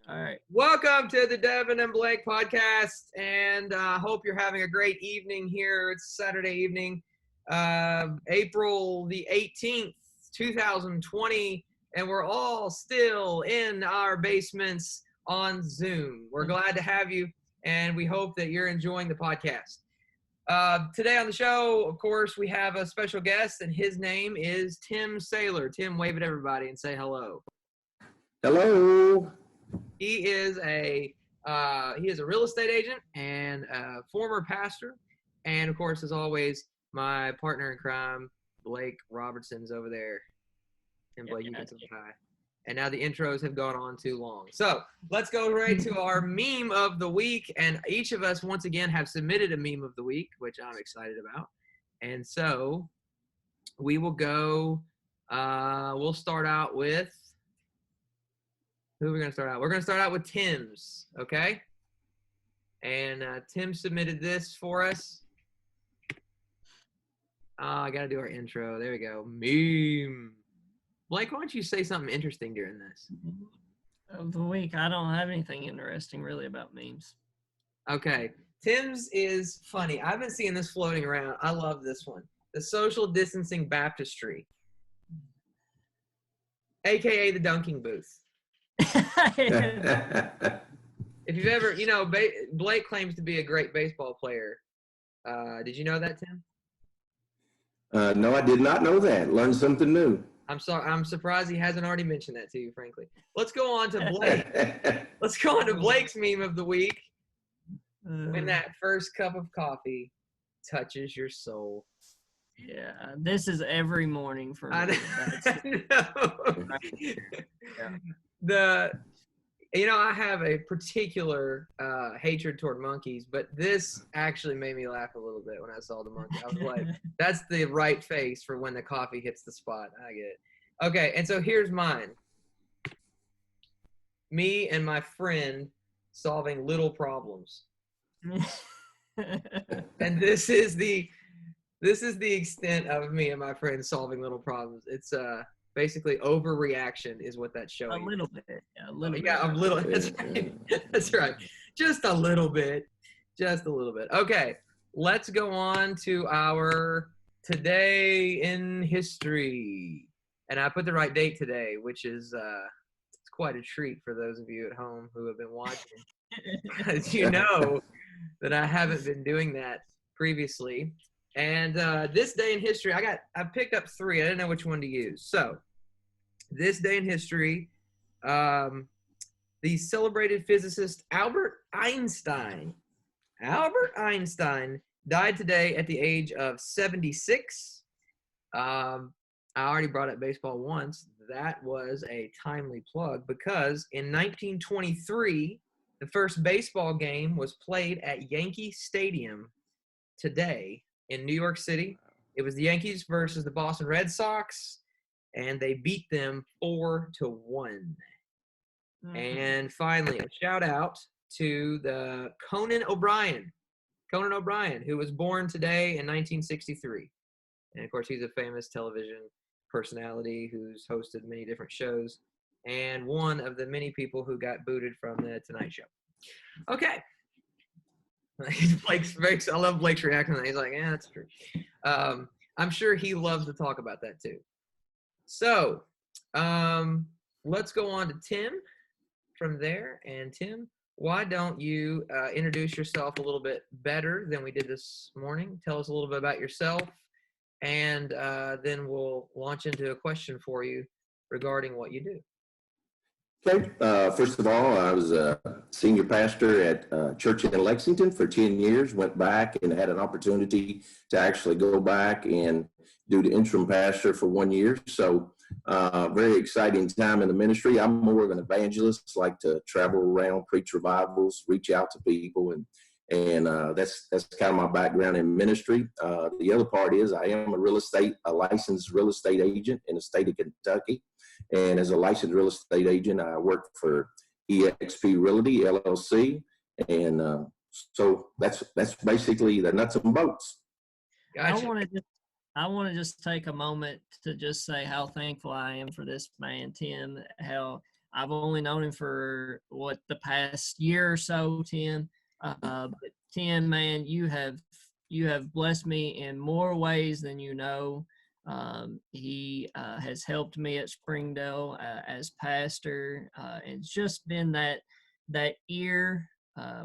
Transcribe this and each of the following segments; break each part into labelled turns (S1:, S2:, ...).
S1: All right.
S2: Welcome to the Devin and Blake podcast, and I hope you're having a great evening here. It's Saturday evening, April the 18th, 2020, and we're all still in our basements on Zoom. We're glad to have you, and we hope that you're enjoying the podcast. Today on the show, of course, we have a special guest, and his name is Tim Saylor. Tim, wave at everybody and say hello.
S3: Hello.
S2: He is a real estate agent and a former pastor, and of course, as always, my partner in crime, Blake Robertson's over there. And Blake, you can say hi. And now the intros have gone on too long. So let's go right to our meme of the week. And each of us, once again, have submitted a meme of the week, which I'm excited about. And so we will go, we'll start out with, who are we going to start out? We're going to start out with Tim's, okay? And Tim submitted this for us. I got to do our intro. There we go. Meme. Blake, why don't you say something interesting during this?
S1: Of the week, I don't have anything interesting really about memes.
S2: Okay. Tim's is funny. I've been seeing this floating around. I love this one. The social distancing baptistry, a.k.a. the dunking booth. If you've ever, Blake claims to be a great baseball player. Did you know that, Tim?
S3: No, I did not know that. Learned something new.
S2: I'm sorry. I'm surprised he hasn't already mentioned that to you, frankly. Let's go on to Blake. Let's go on to Blake's meme of the week. When that first cup of coffee touches your soul.
S1: Yeah, this is every morning for me.
S2: I know. I have a particular hatred toward monkeys, but this actually made me laugh a little bit when I saw the monkey. I was like, that's the right face for when the coffee hits the spot. I get it. Okay, and so here's mine. Me and my friend solving little problems. And this is the extent of me and my friend solving little problems. It's basically overreaction is what that's showing.
S1: A little bit. Yeah, a little bit.
S2: Yeah, a little. That's right. That's right. Just a little bit. Just a little bit. Okay, let's go on to our Today in History. And I put the right date today, which is it's quite a treat for those of you at home who have been watching. Because you know that I haven't been doing that previously. And this day in history, I picked up three. I didn't know which one to use. So this day in history, the celebrated physicist Albert Einstein died today at the age of 76. I already brought up baseball once. That was a timely plug because in 1923, the first baseball game was played at Yankee Stadium today in New York City. It was the Yankees versus the Boston Red Sox, and they beat them 4-1. Mm-hmm. And finally, a shout out to the Conan O'Brien, who was born today in 1963. And of course, he's a famous television personality who's hosted many different shows and one of the many people who got booted from the Tonight Show. Okay. I love Blake's reaction. He's like, yeah, that's true. I'm sure he loves to talk about that too. So let's go on to Tim from there. And Tim, why don't you introduce yourself a little bit better than we did this morning? Tell us a little bit about yourself, and then we'll launch into a question for you regarding what you do.
S3: Okay. First of all, I was a senior pastor at church in Lexington for 10 years, went back and had an opportunity to actually go back and do the interim pastor for 1 year. So very exciting time in the ministry. I'm more of an evangelist, like to travel around, preach revivals, reach out to people, and that's kind of my background in ministry. The other part is I am a licensed real estate agent in the state of Kentucky. And as a licensed real estate agent, I work for EXP Realty, LLC. And so that's basically the nuts and bolts.
S2: Gotcha.
S1: I want to just take a moment to just say how thankful I am for this man, Tim, how I've only known him for the past year or so, Tim. But Tim, man, you have blessed me in more ways than you know. He has helped me at Springdale as pastor. It's just been that ear.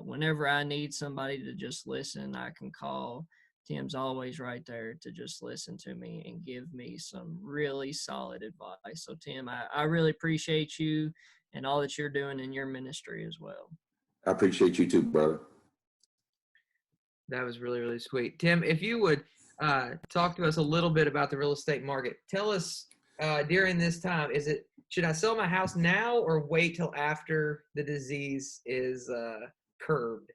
S1: Whenever I need somebody to just listen, I can call. Tim's always right there to just listen to me and give me some really solid advice. So, Tim, I really appreciate you and all that you're doing in your ministry as well.
S3: I appreciate you too, brother.
S2: That was really, really sweet. Tim, if you would talk to us a little bit about the real estate market. Tell us during this time, should I sell my house now or wait till after the disease is curbed?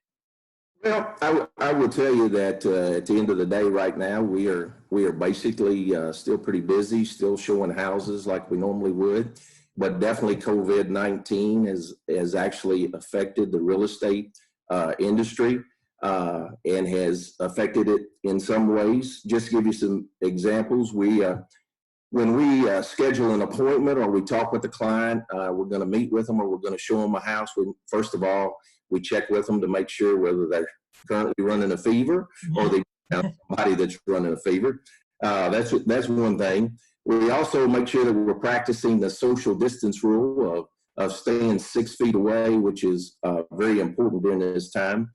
S3: Well, I will tell you that at the end of the day, right now, we are basically still pretty busy, still showing houses like we normally would, but definitely COVID-19 has actually affected the real estate industry and has affected it in some ways. Just to give you some examples, when we schedule an appointment or we talk with the client, we're going to meet with them or we're going to show them a house. First of all, we check with them to make sure whether they're currently running a fever or they have somebody that's running a fever. That's one thing. We also make sure that we're practicing the social distance rule of staying 6 feet away, which is very important during this time.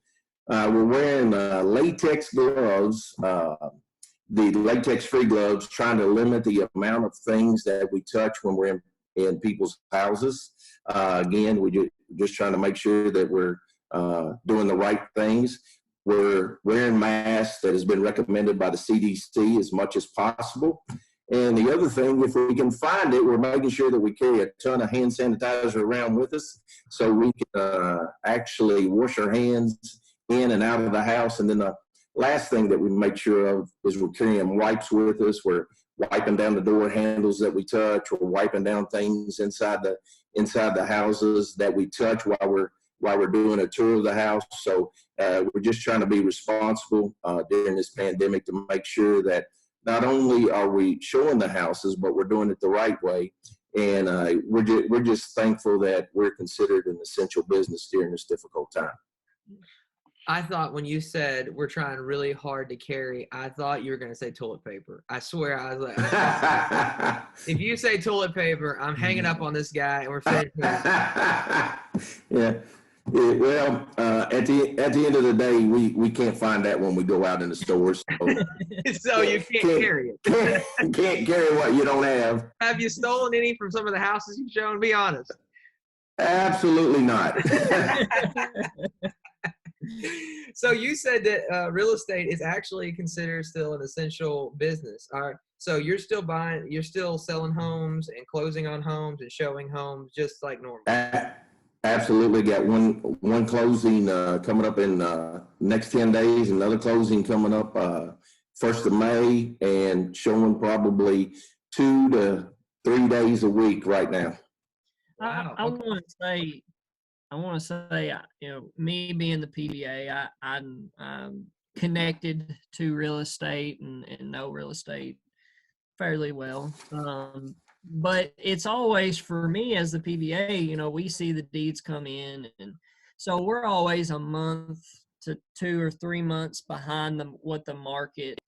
S3: We're wearing latex gloves, the latex-free gloves, trying to limit the amount of things that we touch when we're in people's houses. Again, we're just trying to make sure that we're doing the right things. We're wearing masks that has been recommended by the CDC as much as possible. And the other thing, if we can find it, we're making sure that we carry a ton of hand sanitizer around with us so we can actually wash our hands in and out of the house. And then the last thing that we make sure of is we're carrying wipes with us. We're wiping down the door handles that we touch. We're wiping down things inside the houses that we touch while we're doing a tour of the house. So we're just trying to be responsible during this pandemic to make sure that not only are we showing the houses, but we're doing it the right way. And we're just thankful that we're considered an essential business during this difficult time.
S2: I thought when you said we're trying really hard to carry, I thought you were going to say toilet paper. I swear, I was like, if you say toilet paper, I'm hanging up on this guy and we're finishing.
S3: Yeah. Well, at the end of the day, we can't find that when we go out in the stores.
S2: So you can't carry it.
S3: Can't carry what you don't have.
S2: Have you stolen any from some of the houses you've shown? Be honest.
S3: Absolutely not.
S2: So you said that real estate is actually considered still an essential business. All right. So you're still selling homes and closing on homes and showing homes just like normal.
S3: Absolutely. Got one closing coming up in next 10 days, another closing coming up 1st of May, and showing probably 2 to 3 days a week right now.
S2: Wow.
S1: I want to say, me being the PBA, I'm connected to real estate and know real estate fairly well. But it's always, for me as the PBA, we see the deeds come in. And so we're always a month to 2 or 3 months behind what the market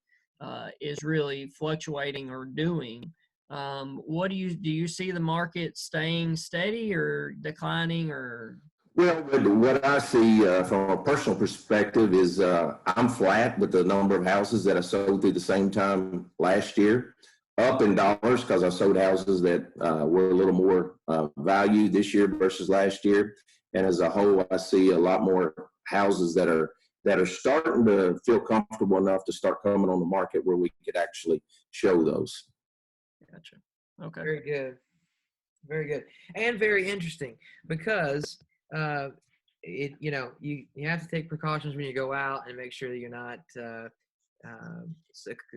S1: is really fluctuating or doing. What do you see the market staying steady or declining or?
S3: Well, what I see from a personal perspective is I'm flat with the number of houses that I sold through the same time last year, up in dollars because I sold houses that were a little more value this year versus last year. And as a whole, I see a lot more houses that are starting to feel comfortable enough to start coming on the market where we could actually show those.
S1: Gotcha. Okay.
S2: Very good. Very good. And very interesting because you have to take precautions when you go out and make sure that you're not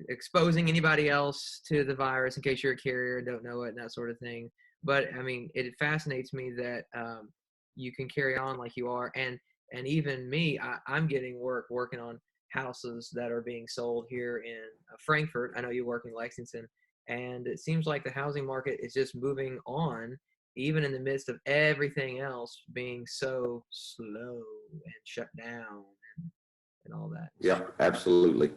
S2: exposing anybody else to the virus in case you're a carrier and don't know it and that sort of thing. But I mean, it fascinates me that you can carry on like you are, and even me, I'm getting working on houses that are being sold here in Frankfurt. I know you work in Lexington, and it seems like the housing market is just moving on even in the midst of everything else being so slow and shut down and all that.
S3: Yeah, absolutely.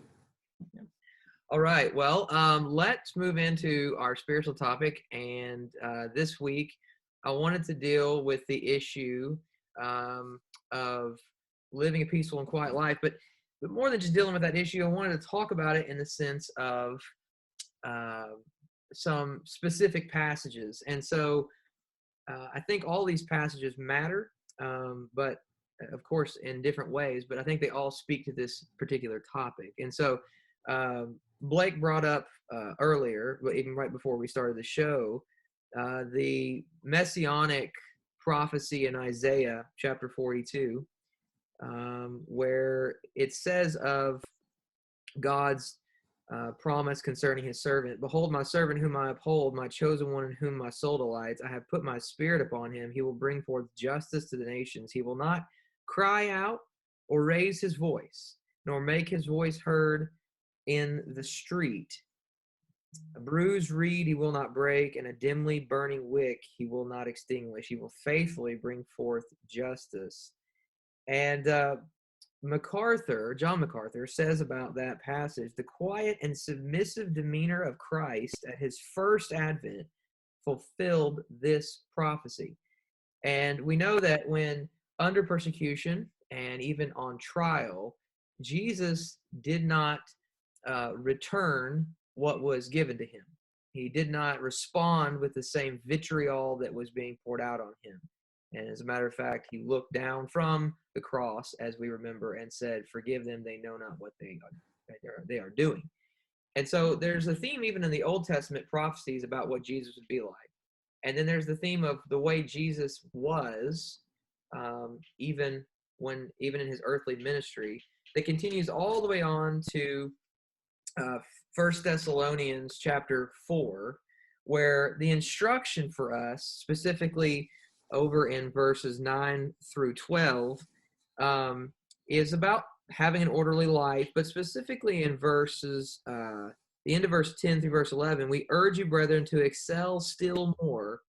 S2: All right. Well, let's move into our spiritual topic. And this week, I wanted to deal with the issue of living a peaceful and quiet life. But more than just dealing with that issue, I wanted to talk about it in the sense of some specific passages. And so I think all these passages matter, but of course in different ways. But I think they all speak to this particular topic. And so Blake brought up earlier, even right before we started the show, the messianic prophecy in Isaiah chapter 42, where it says of God's promise concerning his servant, "Behold, my servant whom I uphold, my chosen one in whom my soul delights. I have put my spirit upon him. He will bring forth justice to the nations. He will not cry out or raise his voice, nor make his voice heard in the street. A bruised reed he will not break, and a dimly burning wick he will not extinguish. He will faithfully bring forth justice." And John MacArthur says about that passage, "The quiet and submissive demeanor of Christ at his first advent fulfilled this prophecy." And we know that when under persecution and even on trial, Jesus did not return what was given to him. He did not respond with the same vitriol that was being poured out on him. And as a matter of fact, he looked down from the cross, as we remember, and said, "Forgive them, they know not what they are doing." And so there's a theme even in the Old Testament prophecies about what Jesus would be like. And then there's the theme of the way Jesus was, even in his earthly ministry, that continues all the way on to 1 Thessalonians chapter 4, where the instruction for us, specifically over in verses 9 through 12, is about having an orderly life, but specifically in verses, the end of verse 10 through verse 11, "We urge you, brethren, to excel still more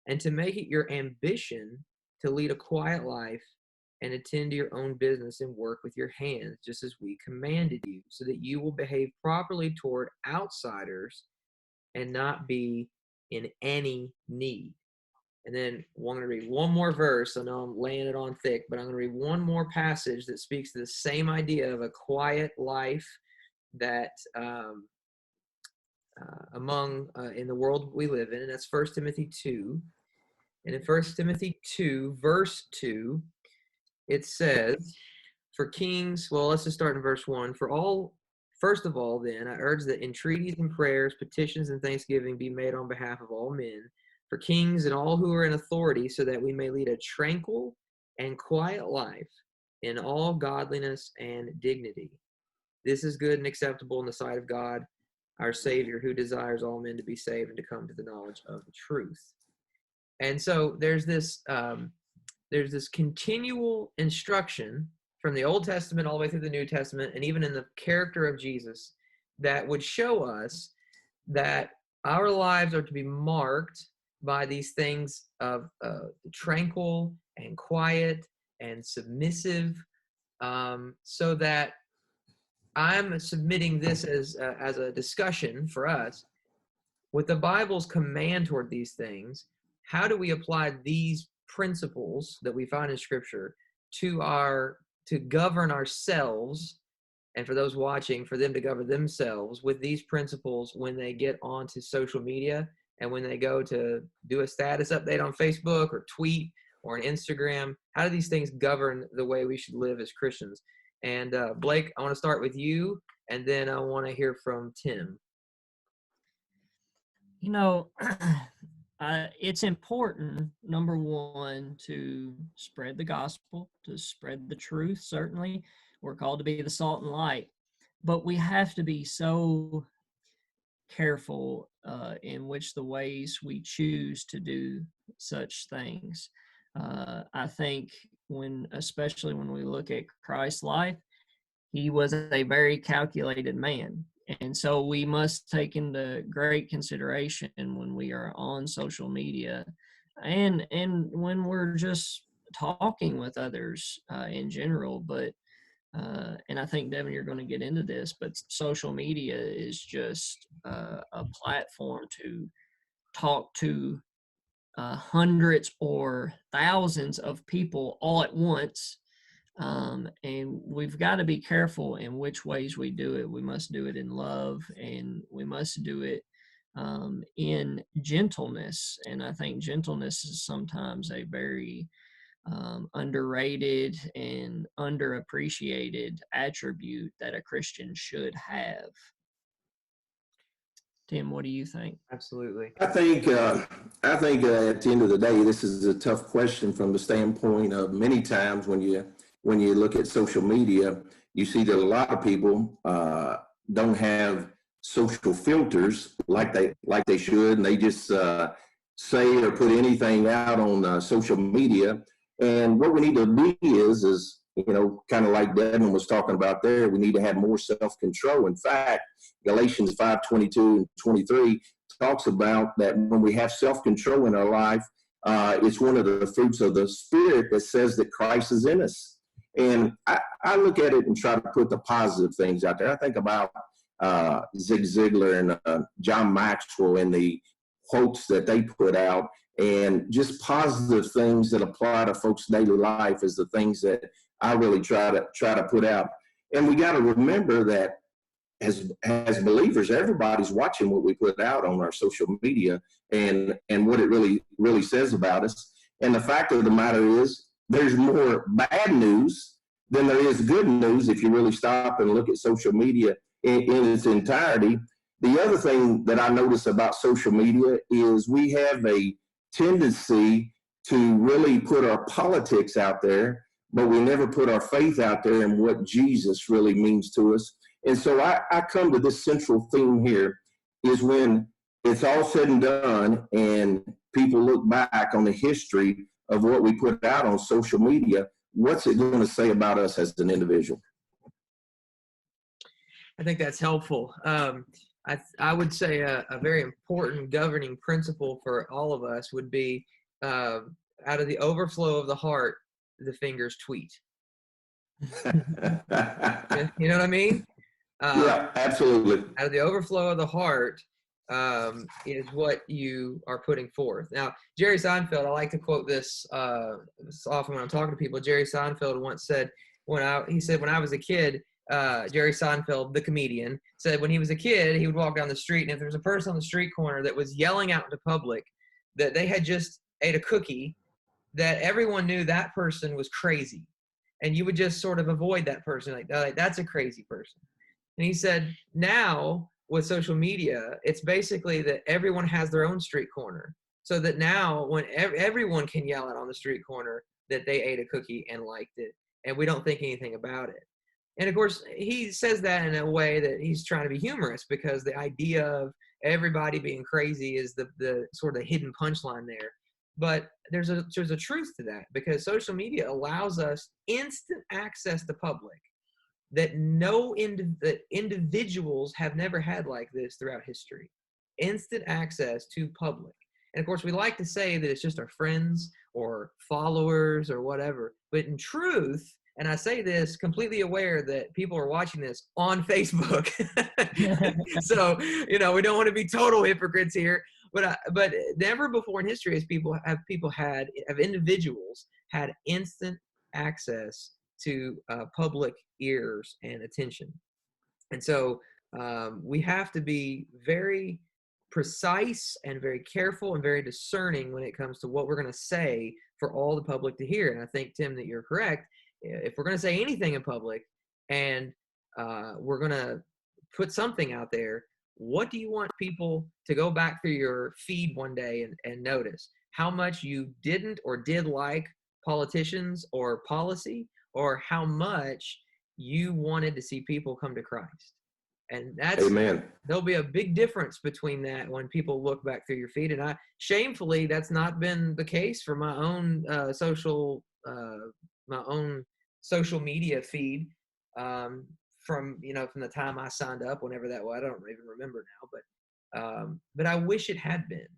S2: and to make it your ambition to lead a quiet life and attend to your own business and work with your hands, just as we commanded you, so that you will behave properly toward outsiders and not be in any need." And then I'm going to read one more verse. I know I'm laying it on thick, but I'm going to read one more passage that speaks to the same idea of a quiet life that in the world we live in, and that's 1 Timothy 2. And in 1 Timothy 2, verse 2, it says, "For kings," well, let's just start in verse 1. First of all, then, I urge that entreaties and prayers, petitions and thanksgiving be made on behalf of all men, for kings and all who are in authority, so that we may lead a tranquil and quiet life in all godliness and dignity. This is good and acceptable in the sight of God, our Savior, who desires all men to be saved and to come to the knowledge of the truth." And so there's this continual instruction from the Old Testament all the way through the New Testament, and even in the character of Jesus, that would show us that our lives are to be marked by these things of tranquil and quiet and submissive, so that I'm submitting this as a discussion for us. With the Bible's command toward these things, how do we apply these principles that we find in Scripture to govern ourselves, and for those watching, for them to govern themselves with these principles when they get onto social media and when they go to do a status update on Facebook or tweet or on Instagram? How do these things govern the way we should live as Christians? And Blake, I want to start with you, and then I want to hear from Tim.
S1: It's important, number one, to spread the gospel, to spread the truth, certainly. We're called to be the salt and light. But we have to be so careful in which the ways we choose to do such things. I think especially when we look at Christ's life, he was a very calculated man. And so we must take into great consideration when we are on social media and when we're just talking with others in general. But and I think, Devin, you're going to get into this, but social media is just a platform to talk to hundreds or thousands of people all at once. And we've got to be careful in which ways we do it. We must do it in love, and we must do it in gentleness. And I think gentleness is sometimes a very underrated and underappreciated attribute that a Christian should have. Tim, what do you think?
S2: Absolutely.
S3: I think at the end of the day, this is a tough question from the standpoint of many times when you look at social media, you see that a lot of people don't have social filters like they should, and they just say or put anything out on social media. And what we need to be is kind of like Devin was talking about there, we need to have more self-control. In fact, Galatians 5:22 and 23 talks about that when we have self-control in our life, it's one of the fruits of the Spirit that says that Christ is in us. And I look at it and try to put the positive things out there. I think about Zig Ziglar and John Maxwell and the quotes that they put out, and just positive things that apply to folks' daily life is the things that I really try to put out. And we got to remember that as believers, everybody's watching what we put out on our social media and what it really says about us. And the fact of the matter is, there's more bad news than there is good news if you really stop and look at social media in its entirety. The other thing that I notice about social media is we have a tendency to really put our politics out there, but we never put our faith out there and what Jesus really means to us. And so I come to this central theme here is when it's all said and done and people look back on the history of what we put out on social media, what's it going to say about us as an individual?
S2: I think that's helpful. I would say a very important governing principle for all of us would be out of the overflow of the heart, the fingers tweet. You know what I mean?
S3: Yeah, absolutely.
S2: Out of the overflow of the heart is what you are putting forth. Now, Jerry Seinfeld, I like to quote this often when I'm talking to people. Jerry Seinfeld once said, when I was a kid, Jerry Seinfeld, the comedian, said when he was a kid, he would walk down the street, and if there was a person on the street corner that was yelling out into public that they had just ate a cookie, that everyone knew that person was crazy. And you would just sort of avoid that person. Like that's a crazy person. And he said, now with social media, it's basically that everyone has their own street corner. So that now when everyone can yell out on the street corner that they ate a cookie and liked it, and we don't think anything about it. And of course, he says that in a way that he's trying to be humorous, because the idea of everybody being crazy is the sort of hidden punchline there. But there's a truth to that, because social media allows us instant access to public that that individuals have never had like this throughout history. Instant access to public. And of course, we like to say that it's just our friends or followers or whatever. But in truth, and I say this completely aware that people are watching this on Facebook. So, we don't want to be total hypocrites here. But never before in history have individuals had instant access to public ears and attention. And so we have to be very precise and very careful and very discerning when it comes to what we're going to say for all the public to hear. And I think, Tim, that you're correct. If we're going to say anything in public and we're going to put something out there, what do you want people to go back through your feed one day and notice? How much you didn't or did like politicians or policy, or how much you wanted to see people come to Christ? And
S3: Amen.
S2: There'll be a big difference between that when people look back through your feed. And shamefully, that's not been the case for my own social media feed from the time I signed up, whenever that was. I don't even remember now, but I wish it had been.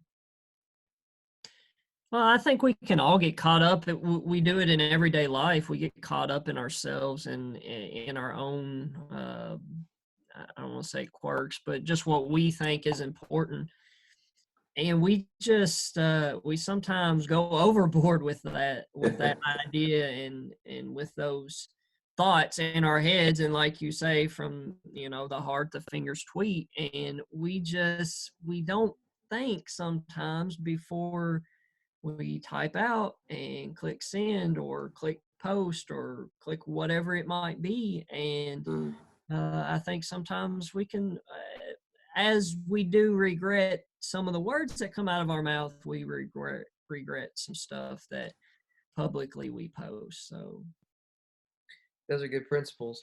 S1: Well, I think we can all get caught up. We do it in everyday life. We get caught up in ourselves and in our own, I don't want to say quirks, but just what we think is important. And we sometimes go overboard with that idea and with those thoughts in our heads. And like you say, from, the heart, the fingers tweet. And we don't think sometimes before we type out and click send or click post or click whatever it might be. And I think sometimes we can, as we do regret some of the words that come out of our mouth, we regret some stuff that publicly we post. So
S2: those are good principles.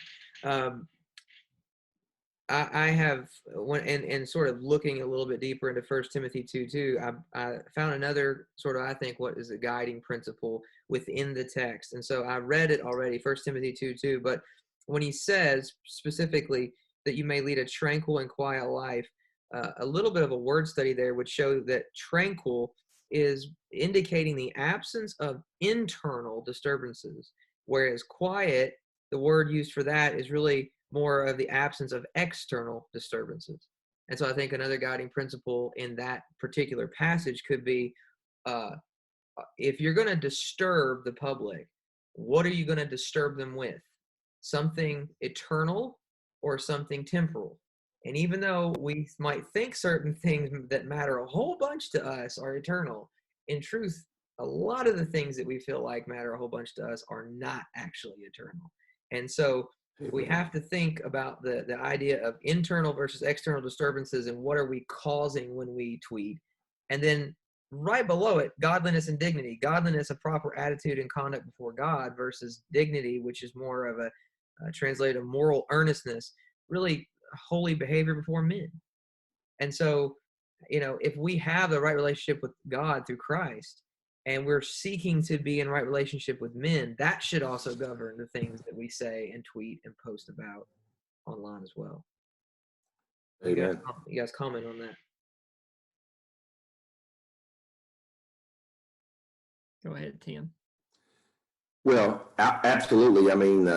S2: I have and sort of looking a little bit deeper into 1 Timothy 2:2, I found another sort of, I think, what is a guiding principle within the text. And so I read it already, 1 Timothy 2:2, but when he says specifically that you may lead a tranquil and quiet life, a little bit of a word study there would show that tranquil is indicating the absence of internal disturbances, whereas quiet, the word used for that, is really more of the absence of external disturbances. And so I think another guiding principle in that particular passage could be, if you're going to disturb the public, what are you going to disturb them with? Something eternal or something temporal? And even though we might think certain things that matter a whole bunch to us are eternal, in truth, a lot of the things that we feel like matter a whole bunch to us are not actually eternal. And so we have to think about the idea of internal versus external disturbances and what are we causing when we tweet. And then right below it, godliness and dignity. Godliness, a proper attitude and conduct before God, versus dignity, which is more of a translated moral earnestness, really holy behavior before men. And so, if we have the right relationship with God through Christ, and we're seeking to be in right relationship with men, that should also govern the things that we say and tweet and post about online as well. You guys comment on that?
S1: go ahead, Tim.
S3: Well, absolutely. I mean,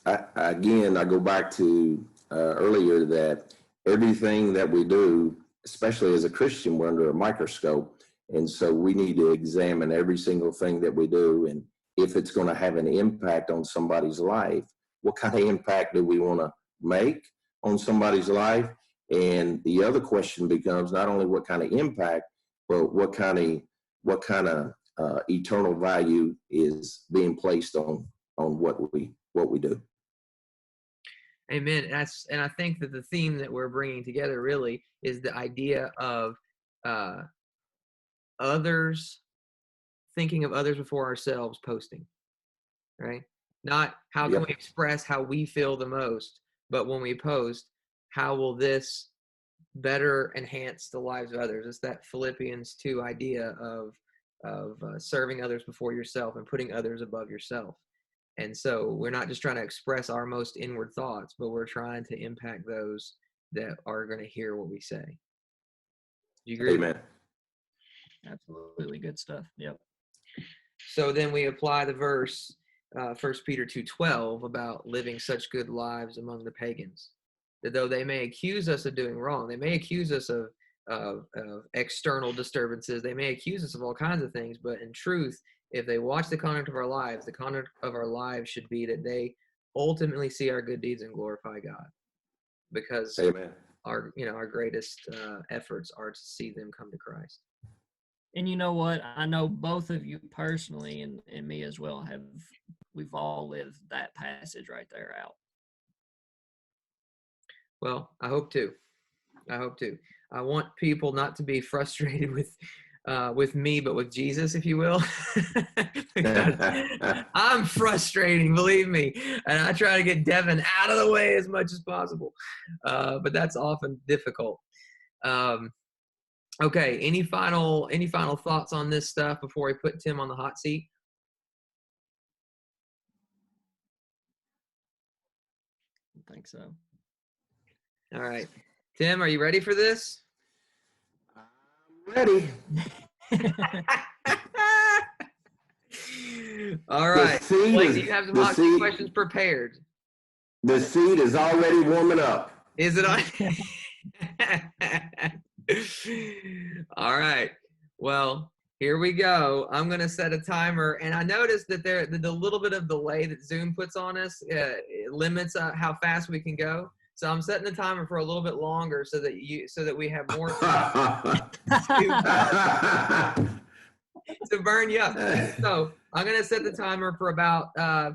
S3: I go back to earlier that everything that we do, especially as a Christian, we're under a microscope. And so we need to examine every single thing that we do. And if it's going to have an impact on somebody's life, what kind of impact do we want to make on somebody's life? And the other question becomes not only what kind of impact, but what kind of eternal value is being placed on what we do.
S2: Amen. And I think that the theme that we're bringing together really is the idea of others, thinking of others before ourselves posting, right? Not how can we express how we feel the most, but when we post, how will this better enhance the lives of others? It's that Philippians 2 idea of serving others before yourself and putting others above yourself. And so we're not just trying to express our most inward thoughts, but we're trying to impact those that are going to hear what we say. Do you agree?
S3: Amen.
S1: Absolutely good stuff. Yep.
S2: So then we apply the verse, 1 Peter 2:12, about living such good lives among the pagans, that though they may accuse us of doing wrong, they may accuse us of external disturbances, they may accuse us of all kinds of things, but in truth, if they watch the conduct of our lives, the conduct of our lives should be that they ultimately see our good deeds and glorify God, because
S3: Amen.
S2: Our greatest efforts are to see them come to Christ.
S1: And you know what? I know both of you personally and me as well we've all lived that passage right there out.
S2: Well, I hope to. I want people not to be frustrated with me, but with Jesus, if you will. I'm frustrating, believe me. And I try to get Devin out of the way as much as possible. But that's often difficult. Okay, any final thoughts on this stuff before we put Tim on the hot seat?
S1: I think so.
S2: All right. Tim, are you ready for this?
S3: I'm ready.
S2: All right. Blake, do you have some hot seat questions prepared?
S3: The seat is already warming up.
S2: Is it on? All right. Well, here we go. I'm going to set a timer. And I noticed that the little bit of delay that Zoom puts on us it limits how fast we can go. So I'm setting the timer for a little bit longer so that we have more time to burn you up. So I'm going to set the timer for about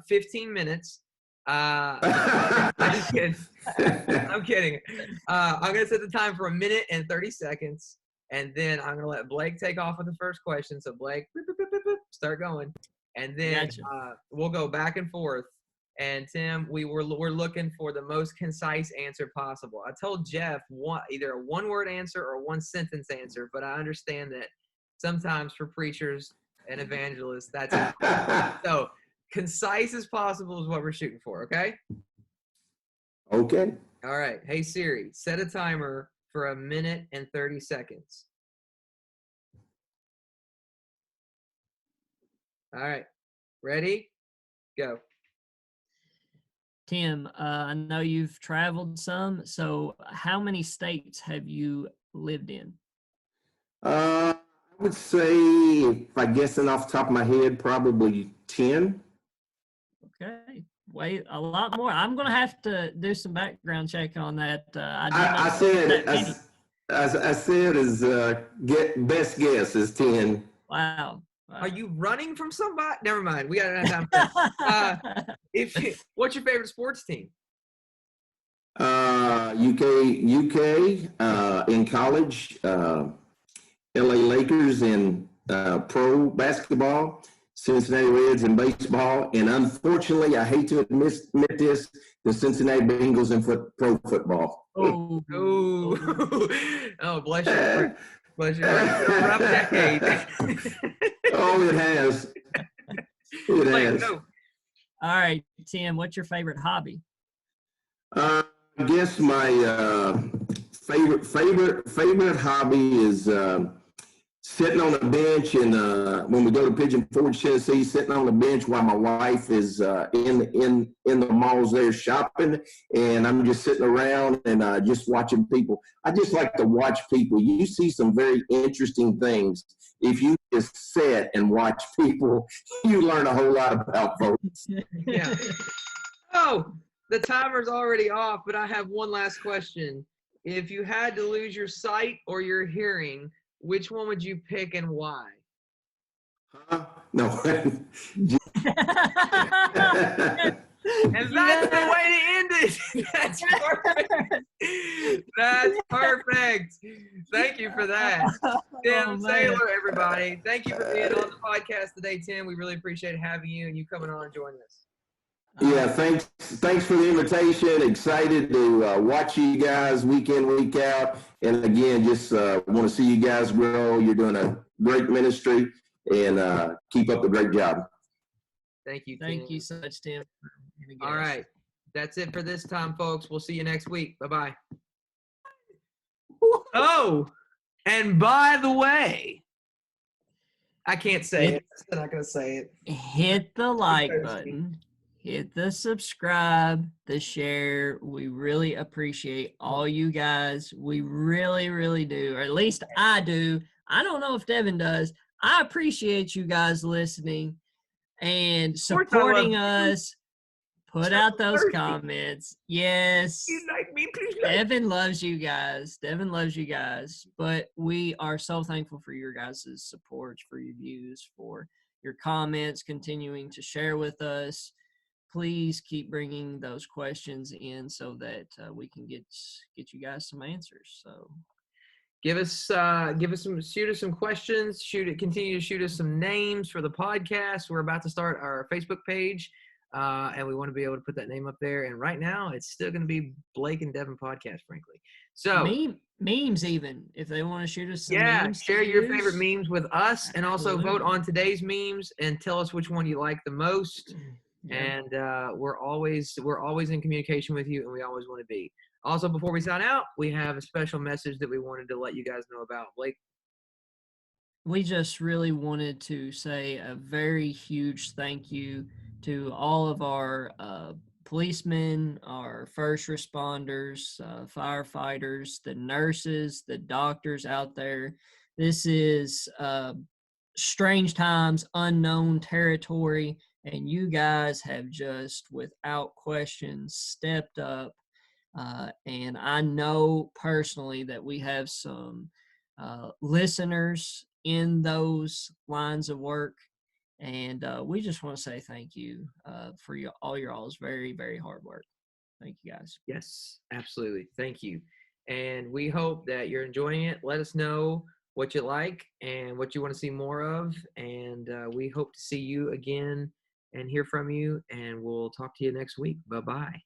S2: 15 minutes. I'm kidding. I'm kidding. I'm going to set the time for 1 minute and 30 seconds. And then I'm going to let Blake take off with the first question. So Blake, start going. And then we'll go back and forth. And Tim, we're looking for the most concise answer possible. I told Jeff either a one-word answer or a one-sentence answer, but I understand that sometimes for preachers and evangelists, that's it. So concise as possible is what we're shooting for, okay?
S3: Okay.
S2: All right. Hey, Siri, set a timer for 1 minute and 30 seconds. All right. Ready? Go.
S1: Tim, I know you've traveled some, so how many states have you lived in?
S3: I would say, if I'm guessing off the top of my head, probably 10.
S1: Okay. Wait, a lot more. I'm going to have to do some background check on that.
S3: I said best guess is 10.
S1: Wow.
S2: Are you running from somebody? Never mind. We got enough time. What's your favorite sports team?
S3: UK in college, LA Lakers in pro basketball, Cincinnati Reds in baseball, and unfortunately, I hate to admit this, the Cincinnati Bengals in pro football.
S2: Oh, bless you. Bless you. Rough decade.
S3: Oh, it has. It has.
S1: All right, Tim, what's your favorite hobby?
S3: I guess my favorite hobby is sitting on a bench, and when we go to Pigeon Forge, Tennessee, sitting on a bench while my wife is in the malls there shopping, and I'm just sitting around and just watching people. I just like to watch people. You see some very interesting things. If you just sit and watch people, you learn a whole lot about folks.
S2: Yeah. Oh, the timer's already off, but I have one last question. If you had to lose your sight or your hearing, which one would you pick and why?
S3: No.
S2: And that's the way to end it. That's perfect. That's perfect. Thank you for that. Tim Saylor, everybody. Thank you for being on the podcast today, Tim. We really appreciate having you and you coming on and joining us.
S3: Yeah, thanks for the invitation. Excited to watch you guys week in, week out. And again, just want to see you guys grow. You're doing a great ministry, and keep up the great job.
S2: Thank you, Tim.
S1: Thank you so much, Tim.
S2: All right. That's it for this time, folks. We'll see you next week. Bye-bye. Oh, and by the way, I can't say it. I'm not going to say it.
S1: Hit the like button. Hit the subscribe, the share. We really appreciate all you guys. We really, really do. Or at least I do. I don't know if Devin does. I appreciate you guys listening and supporting us. Put out those comments. Yes.
S2: You like me, please.
S1: Devin loves you guys. Devin loves you guys. But we are so thankful for your guys' support, for your views, for your comments, continuing to share with us. Please keep bringing those questions in so that we can get you guys some answers. So
S2: shoot us some questions. Continue to shoot us some names for the podcast. We're about to start our Facebook page, and we want to be able to put that name up there. And right now, it's still going to be Blake and Devin Podcast, frankly. So
S1: memes, even if they want to shoot us some memes,
S2: share your favorite memes with us, and also vote on today's memes and tell us which one you like the most. Yeah. And we're always in communication with you, and we always want to be. Also, before we sign out, we have a special message that we wanted to let you guys know about. Blake?
S1: we just really wanted to say a very huge thank you to all of our policemen, our first responders, firefighters, the nurses, the doctors out there. This is strange times, unknown territory, and you guys have just, without question, stepped up. And I know personally that we have some listeners in those lines of work. And we just want to say thank you for all your all's very, very hard work. Thank you, guys.
S2: Yes, absolutely. Thank you. And we hope that you're enjoying it. Let us know what you like and what you want to see more of. And we hope to see you again and hear from you. And we'll talk to you next week. Bye-bye.